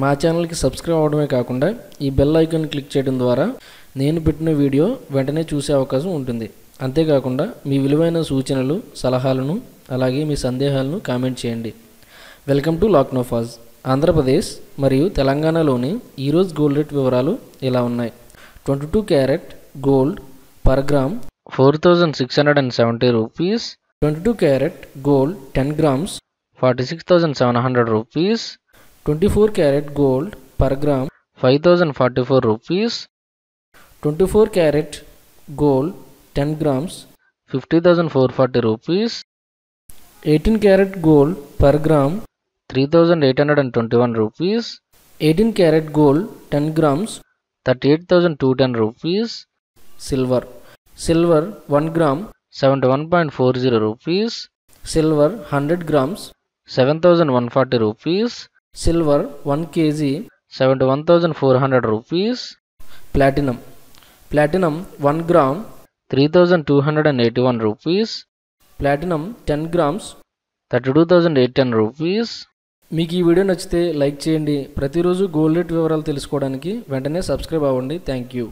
మా ఛానల్కి సబ్స్క్రైబ్ అవ్వడమే కాకుండా ఈ బెల్ ఐకాన్ క్లిక్ చేయడం ద్వారా నేను పెట్టిన వీడియో వెంటనే చూసే అవకాశం ఉంటుంది. అంతేకాకుండా మీ విలువైన సూచనలు సలహాలను అలాగే మీ సందేహాలను కామెంట్ చేయండి. Welcome to లాక్నోఫాజ్. ఆంధ్రప్రదేశ్ మరియు తెలంగాణలోని ఈరోజు గోల్డ్ రేట్ వివరాలు ఇలా ఉన్నాయి. 22 carat gold per gram 4670 rupees. 22 carat gold 10 grams 46,700 rupees. 24 carat gold per gram 5,044 rupees. 24 carat gold 10 grams 50,440 rupees. 18 carat gold per gram 3,821 rupees. 18 carat gold 10 grams 38,210 rupees. Silver 1 gram 71.40 rupees. Silver 100 grams 7,140 rupees. Silver 1 kg 71,400 rupees. Platinum 1 gram 3,281 rupees. Platinum 10 grams 32,810 rupees. మీకు ఈ video నచ్చితే like చేయండి. ప్రతిరోజు gold rate వివరాలు తెలుసుకోవడానికి వెంటనే subscribe అవ్వండి. Thank you.